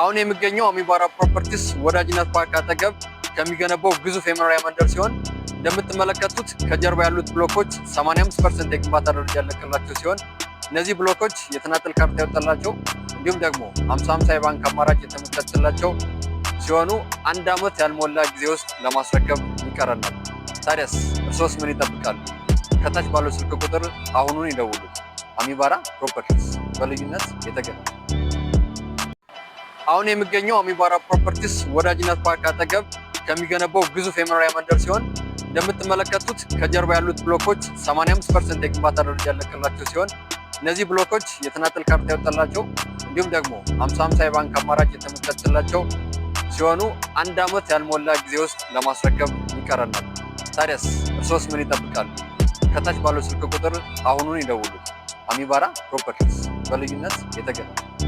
አሁን የሚገኘው አሚባራ ፕሮፐርቲስ ወዳጅነት ፓርክ አጠገብ ከሚገነባው ግዙፍ የመኖሪያ መንደር ሲሆን እንደምትመለከቱት ከጀርባ ያሉት ብሎኮች 85% የግንባታ ደረጃ ያለቀላቸው ሲሆን እነዚህ ብሎኮች የተናጠል ካርታ ያወጣላቸው እንዲሁም ደግሞ 50-50 የባንክ አማራጭ የተመቻቸላቸው ሲሆኑ አንድ ዓመት ያልሞላ ጊዜ ውስጥ ለማስረከብ ይቀረናል። ታዲያስ እርሶስ ምን ይጠብቃሉ? ከታች ባለው ስልክ ቁጥር አሁኑን ይደውሉ። አሚባራ ፕሮፐርቲስ በልዩነት የተገነባ። አሁን የሚገኘው አሚባራ ፕሮፐርቲስ ወዳጅነት ፓርክ አጠገብ ከሚገነባው ግዙፍ የመኖሪያ መንደር ሲሆን እንደምትመለከቱት ከጀርባ ያሉት ብሎኮች 85% የግንባታ ደረጃ ያለቀላቸው ሲሆን እነዚህ ብሎኮች የተናጠል ካርታ ያወጣላቸው እንዲሁም ደግሞ 50-50 የባንክ አማራጭ የተመቻቸላቸው ሲሆኑ አንድ ዓመት ያልሞላ ጊዜ ውስጥ ለማስረከብ ይቀረናል። ታዲያስ እርሶስ ምን ይጠብቃሉ? ከታች ባለው ስልክ ቁጥር አሁኑን ይደውሉ። አሚባራ ፕሮፐርቲስ በልዩነት የተገነባ